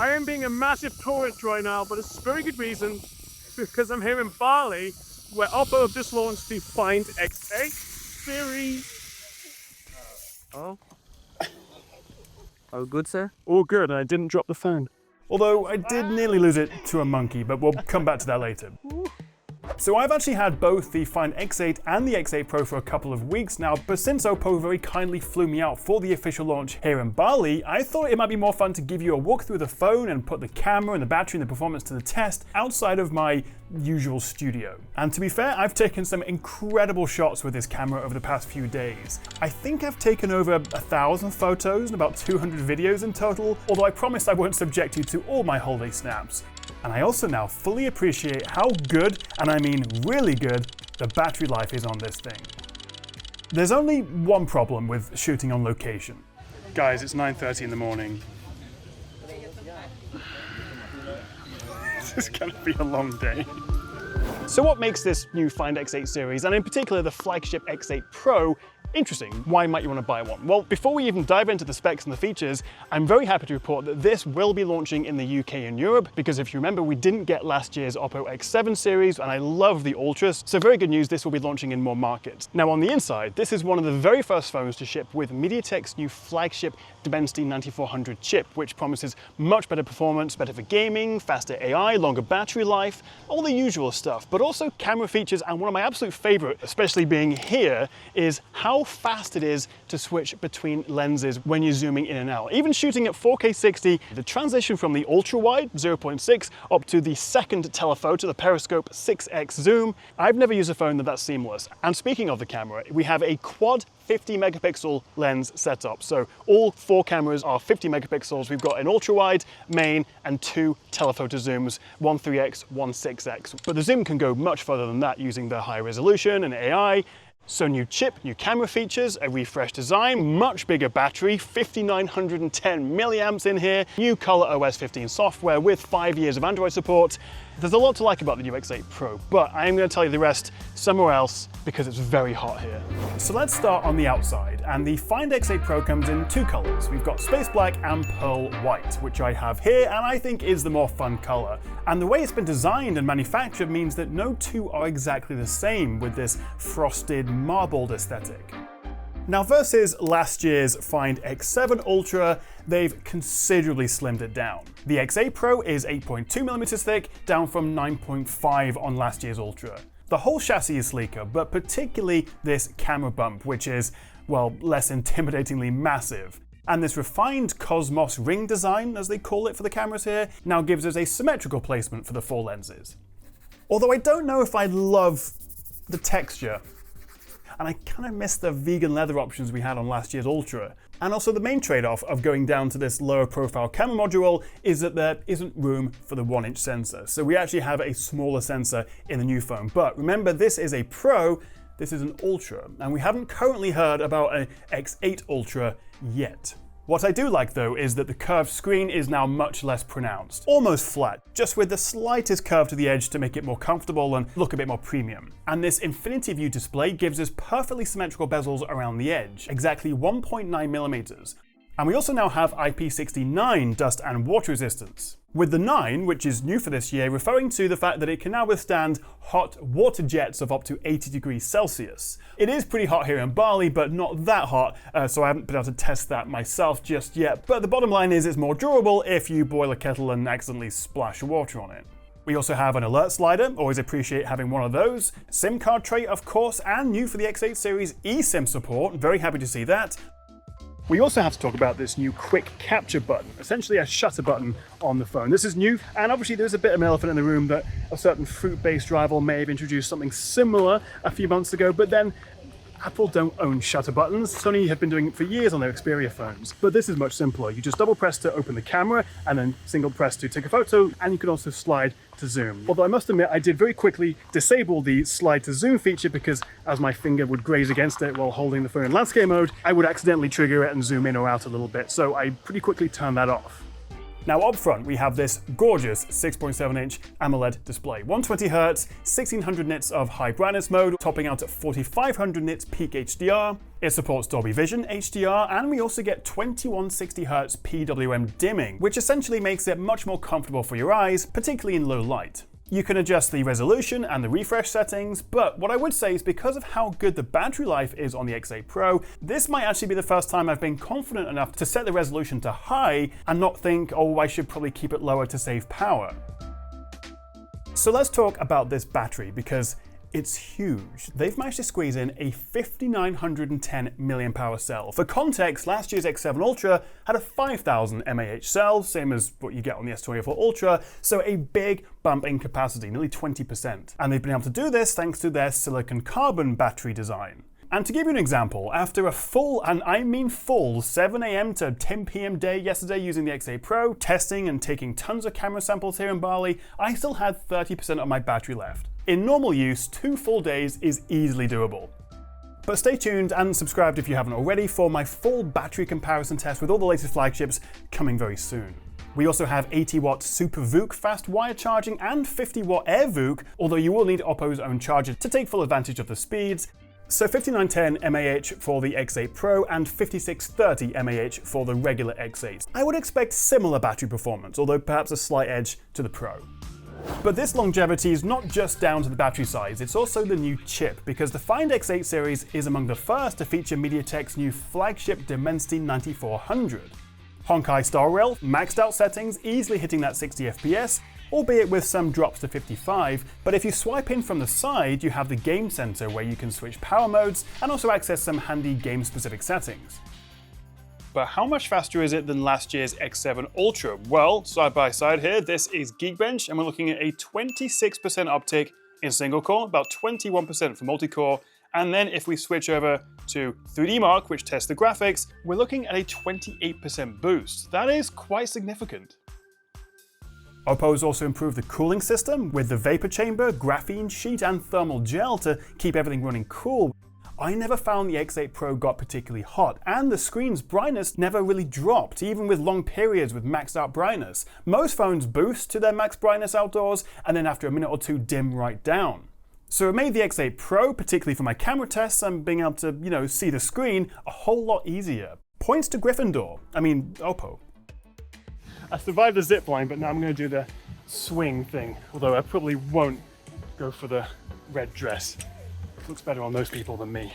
I am being a massive tourist right now, but it's a very good reason, because I'm here in Bali, where Oppo have just launched the Find X8 series. Oh. Oh, good, sir? All good, and I didn't drop the phone. Although I did nearly lose it to a monkey, but we'll come back to that later. So I've actually had both the Find X8 and the X8 Pro for a couple of weeks now, but since Oppo very kindly flew me out for the official launch here in Bali, I thought it might be more fun to give you a walk through the phone and put the camera and the battery and the performance to the test outside of my usual studio. And to be fair, I've taken some incredible shots with this camera over the past few days. I think I've taken over 1,000 photos and about 200 videos in total, although I promised I won't subject you to all my holiday snaps. And I also now fully appreciate how good, and I mean really good, the battery life is on this thing. There's only one problem with shooting on location. Guys, it's 9:30 in the morning. This is gonna be a long day. So what makes this new Find X8 series, and in particular the flagship X8 Pro, interesting? Why might you want to buy one? Well, before we even dive into the specs and the features, I'm very happy to report that this will be launching in the UK and Europe, because if you remember, we didn't get last year's Oppo X7 series, and I love the Ultras, so very good news, this will be launching in more markets. Now on the inside, this is one of the very first phones to ship with MediaTek's new flagship Dimensity 9400 chip, which promises much better performance, better for gaming, faster AI, longer battery life, all the usual stuff, but also camera features, and one of my absolute favorite, especially being here, is how fast it is to switch between lenses when you're zooming in and out. Even shooting at 4K 60, the transition from the ultra-wide 0.6 up to the second telephoto, the periscope 6x zoom, I've never used a phone that's seamless. And speaking of the camera, we have a quad 50 megapixel lens setup. So all four cameras are 50 megapixels. We've got an ultra-wide, main, and two telephoto zooms, one 3x, one 6x. But the zoom can go much further than that using the high resolution and AI. So new chip, new camera features, a refreshed design, much bigger battery, 5,910 milliamps in here, new Color OS 15 software with 5 years of Android support. There's a lot to like about the new X8 Pro, but I am going to tell you the rest somewhere else because it's very hot here. So let's start on the outside, and the Find X8 Pro comes in two colors. We've got Space Black and Pearl White, which I have here, and I think is the more fun color. And the way it's been designed and manufactured means that no two are exactly the same with this frosted, marbled aesthetic. Now versus last year's Find X7 Ultra, they've considerably slimmed it down. The X8 Pro is 8.2mm thick, down from 9.5 on last year's Ultra. The whole chassis is sleeker, but particularly this camera bump, which is, well, less intimidatingly massive. And this refined Cosmos ring design, as they call it for the cameras here, now gives us a symmetrical placement for the four lenses. Although I don't know if I love the texture, and I kind of miss the vegan leather options we had on last year's Ultra. And also the main trade-off of going down to this lower profile camera module is that there isn't room for the 1-inch sensor. So we actually have a smaller sensor in the new phone. But remember, this is a Pro, this is an Ultra, and we haven't currently heard about an X8 Ultra yet. What I do like though is that the curved screen is now much less pronounced, almost flat, just with the slightest curve to the edge to make it more comfortable and look a bit more premium. And this Infinity View display gives us perfectly symmetrical bezels around the edge, exactly 1.9mm. And we also now have IP69 dust and water resistance, with the 9, which is new for this year, referring to the fact that it can now withstand hot water jets of up to 80 degrees Celsius. It is pretty hot here in Bali, but not that hot, so I haven't been able to test that myself just yet. But the bottom line is it's more durable if you boil a kettle and accidentally splash water on it. We also have an alert slider, always appreciate having one of those. SIM card tray, of course, and new for the X8 series, eSIM support, very happy to see that. We also have to talk about this new quick capture button, essentially a shutter button on the phone. This is new, and obviously there's a bit of an elephant in the room that a certain fruit-based rival may have introduced something similar a few months ago, but then Apple don't own shutter buttons. Sony have been doing it for years on their Xperia phones. But this is much simpler. You just double press to open the camera and then single press to take a photo, and you can also slide to zoom. Although I must admit, I did very quickly disable the slide to zoom feature because as my finger would graze against it while holding the phone in landscape mode, I would accidentally trigger it and zoom in or out a little bit. So I pretty quickly turned that off. Now up front, we have this gorgeous 6.7-inch AMOLED display, 120Hz, 1600 nits of high brightness mode, topping out at 4500 nits peak HDR. It supports Dolby Vision HDR, and we also get 2160Hz PWM dimming, which essentially makes it much more comfortable for your eyes, particularly in low light. You can adjust the resolution and the refresh settings, but what I would say is because of how good the battery life is on the X8 Pro, this might actually be the first time I've been confident enough to set the resolution to high and not think, oh, I should probably keep it lower to save power. So let's talk about this battery, because it's huge. They've managed to squeeze in a 5910 mAh cell. For context, last year's X7 Ultra had a 5000 mAh cell, same as what you get on the S24 Ultra, so a big bump in capacity, nearly 20%. And they've been able to do this thanks to their silicon carbon battery design. And to give you an example, after a full, and I mean full, 7 AM to 10 PM day yesterday using the X8 Pro, testing and taking tons of camera samples here in Bali, I still had 30% of my battery left. In normal use, 2 full days is easily doable. But stay tuned and subscribed if you haven't already for my full battery comparison test with all the latest flagships coming very soon. We also have 80-watt Super VOOC fast wire charging and 50-watt Air VOOC, although you will need Oppo's own charger to take full advantage of the speeds. So 5910 mAh for the X8 Pro and 5630 mAh for the regular X8. I would expect similar battery performance, although perhaps a slight edge to the Pro. But this longevity is not just down to the battery size, it's also the new chip, because the Find X8 series is among the first to feature MediaTek's new flagship Dimensity 9400. Honkai Star Rail, maxed out settings, easily hitting that 60 FPS, albeit with some drops to 55, but if you swipe in from the side, you have the Game Center where you can switch power modes and also access some handy game-specific settings. But how much faster is it than last year's X7 Ultra? Well, side by side here, this is Geekbench, and we're looking at a 26% uptick in single core, about 21% for multi-core, and then if we switch over to 3D Mark, which tests the graphics, we're looking at a 28% boost. That is quite significant. Oppo's also improved the cooling system with the vapor chamber, graphene sheet, and thermal gel to keep everything running cool. I never found the X8 Pro got particularly hot, and the screen's brightness never really dropped, even with long periods with maxed out brightness. Most phones boost to their max brightness outdoors, and then after a minute or two dim right down. So it made the X8 Pro, particularly for my camera tests and being able to, see the screen, a whole lot easier. Points to Oppo. I survived the zip line, but now I'm going to do the swing thing, although I probably won't go for the red dress. Looks better on those people than me.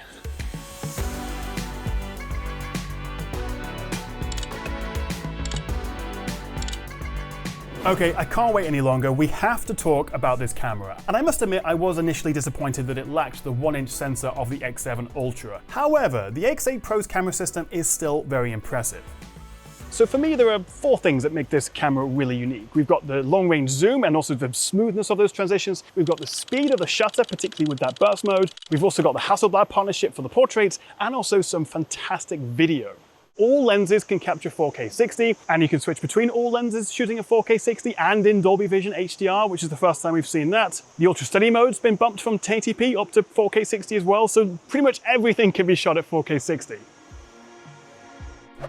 Okay, I can't wait any longer. We have to talk about this camera. And I must admit, I was initially disappointed that it lacked the 1-inch sensor of the X7 Ultra. However, the X8 Pro's camera system is still very impressive. So for me, there are 4 things that make this camera really unique. We've got the long-range zoom and also the smoothness of those transitions. We've got the speed of the shutter, particularly with that burst mode. We've also got the Hasselblad partnership for the portraits and also some fantastic video. All lenses can capture 4K 60, and you can switch between all lenses shooting at 4K 60 and in Dolby Vision HDR, which is the first time we've seen that. The Ultra Steady mode's been bumped from 1080p up to 4K 60 as well, so pretty much everything can be shot at 4K 60.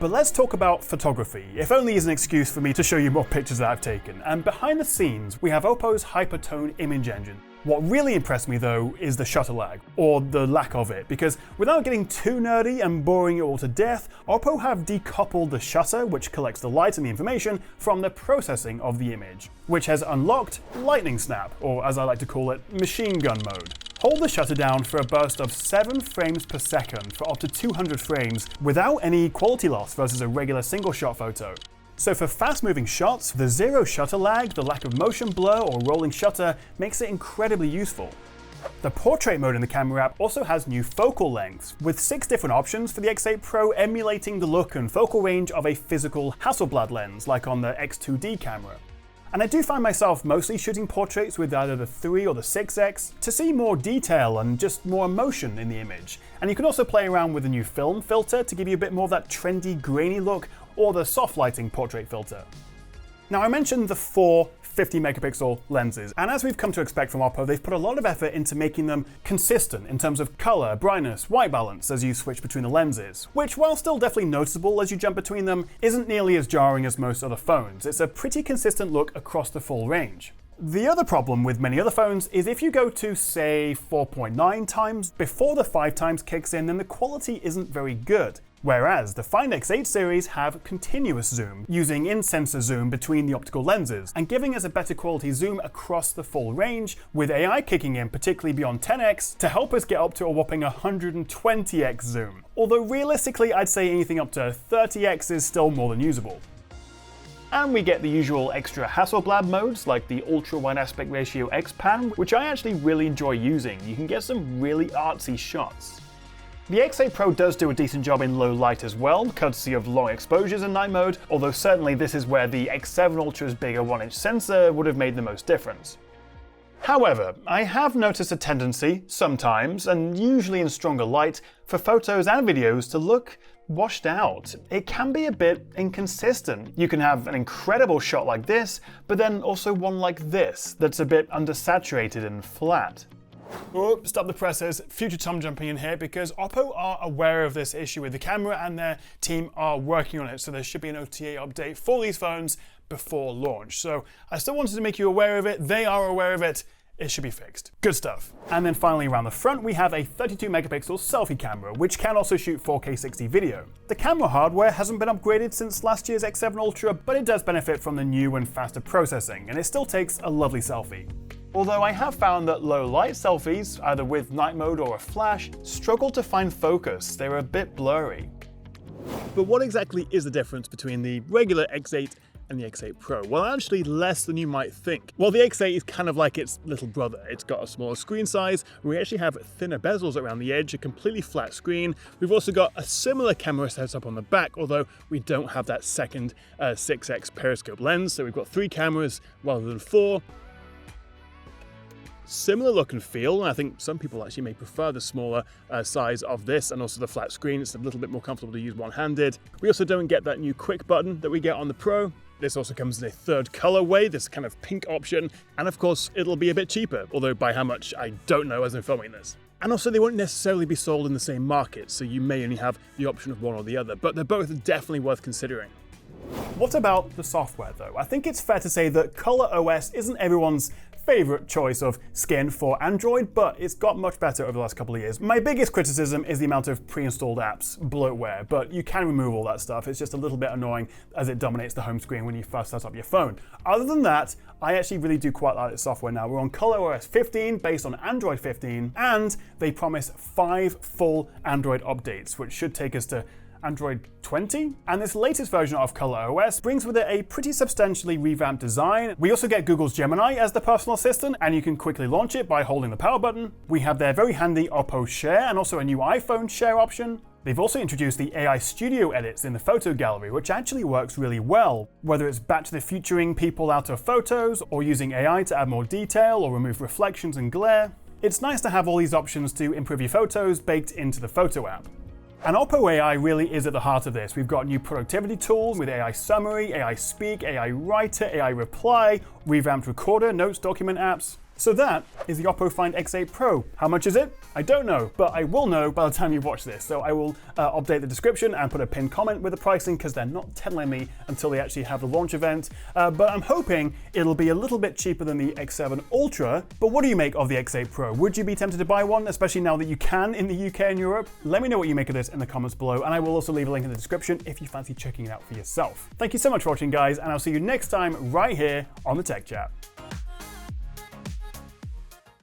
But let's talk about photography, if only as an excuse for me to show you more pictures that I've taken. And behind the scenes, we have Oppo's Hypertone image engine. What really impressed me though is the shutter lag, or the lack of it, because without getting too nerdy and boring you all to death, Oppo have decoupled the shutter, which collects the light and the information, from the processing of the image, which has unlocked lightning snap, or as I like to call it, machine gun mode. Hold the shutter down for a burst of 7 frames per second for up to 200 frames without any quality loss versus a regular single shot photo. So for fast moving shots, the zero shutter lag, the lack of motion blur or rolling shutter makes it incredibly useful. The portrait mode in the camera app also has new focal lengths, with 6 different options for the X8 Pro emulating the look and focal range of a physical Hasselblad lens like on the X2D camera. And I do find myself mostly shooting portraits with either the 3 or the 6X to see more detail and just more emotion in the image. And you can also play around with the new film filter to give you a bit more of that trendy, grainy look, or the soft lighting portrait filter. Now I mentioned the 4 50 megapixel lenses. And as we've come to expect from Oppo, they've put a lot of effort into making them consistent in terms of color, brightness, white balance as you switch between the lenses, which, while still definitely noticeable as you jump between them, isn't nearly as jarring as most other phones. It's a pretty consistent look across the full range. The other problem with many other phones is if you go to, say, 4.9 times before the 5 times kicks in, then the quality isn't very good. Whereas the Find X8 series have continuous zoom, using in-sensor zoom between the optical lenses, and giving us a better quality zoom across the full range, with AI kicking in, particularly beyond 10x, to help us get up to a whopping 120x zoom. Although realistically, I'd say anything up to 30x is still more than usable. And we get the usual extra Hasselblad modes like the ultra wide aspect ratio X-Pan, which I actually really enjoy using. You can get some really artsy shots. The X8 Pro does do a decent job in low light as well, courtesy of long exposures in night mode, although certainly this is where the X7 Ultra's bigger 1-inch sensor would have made the most difference. However, I have noticed a tendency, sometimes, and usually in stronger light, for photos and videos to look washed out. It can be a bit inconsistent. You can have an incredible shot like this, but then also one like this, that's a bit undersaturated and flat. Oh, stop the presses. Future Tom jumping in here because Oppo are aware of this issue with the camera and their team are working on it, so there should be an OTA update for these phones before launch. So I still wanted to make you aware of it. They are aware of it. It should be fixed. Good stuff. And then finally around the front we have a 32 megapixel selfie camera, which can also shoot 4K 60 video. The camera hardware hasn't been upgraded since last year's X7 Ultra, but it does benefit from the new and faster processing, and it still takes a lovely selfie. Although I have found that low light selfies, either with night mode or a flash, struggle to find focus. They're a bit blurry. But what exactly is the difference between the regular X8 and the X8 Pro? Well, actually less than you might think. Well, the X8 is kind of like its little brother. It's got a smaller screen size. We actually have thinner bezels around the edge, a completely flat screen. We've also got a similar camera setup on the back, although we don't have that second 6x periscope lens. So we've got 3 cameras rather than 4. Similar look and feel, and I think some people actually may prefer the smaller size of this and also the flat screen. It's a little bit more comfortable to use one-handed. We also don't get that new quick button that we get on the Pro. This also comes in a third colorway, this kind of pink option, and of course it'll be a bit cheaper, although by how much I don't know as I'm filming this. And also they won't necessarily be sold in the same market, so you may only have the option of one or the other, but they're both definitely worth considering. What about the software though? I think it's fair to say that ColorOS isn't everyone's favorite choice of skin for Android, but it's got much better over the last couple of years. My biggest criticism is the amount of pre-installed apps bloatware, but you can remove all that stuff. It's just a little bit annoying as it dominates the home screen when you first start up your phone. Other than that, I actually really do quite like the software now. We're on ColorOS 15 based on Android 15, and they promise 5 full Android updates, which should take us to Android 20, and this latest version of ColorOS brings with it a pretty substantially revamped design. We also get Google's Gemini as the personal assistant, and you can quickly launch it by holding the power button. We have their very handy Oppo Share and also a new iPhone Share option. They've also introduced the AI Studio edits in the photo gallery, which actually works really well, whether it's Back to the Futuring people out of photos, or using AI to add more detail or remove reflections and glare. It's nice to have all these options to improve your photos baked into the photo app. And Oppo AI really is at the heart of this. We've got new productivity tools with AI Summary, AI Speak, AI Writer, AI Reply, revamped Recorder, Notes, document apps. So that is the Oppo Find X8 Pro. How much is it? I don't know, but I will know by the time you watch this. So I will update the description and put a pinned comment with the pricing because they're not telling me until they actually have the launch event. But I'm hoping it'll be a little bit cheaper than the X7 Ultra. But what do you make of the X8 Pro? Would you be tempted to buy one, especially now that you can in the UK and Europe? Let me know what you make of this in the comments below, and I will also leave a link in the description if you fancy checking it out for yourself. Thank you so much for watching, guys, and I'll see you next time right here on the Tech Chat.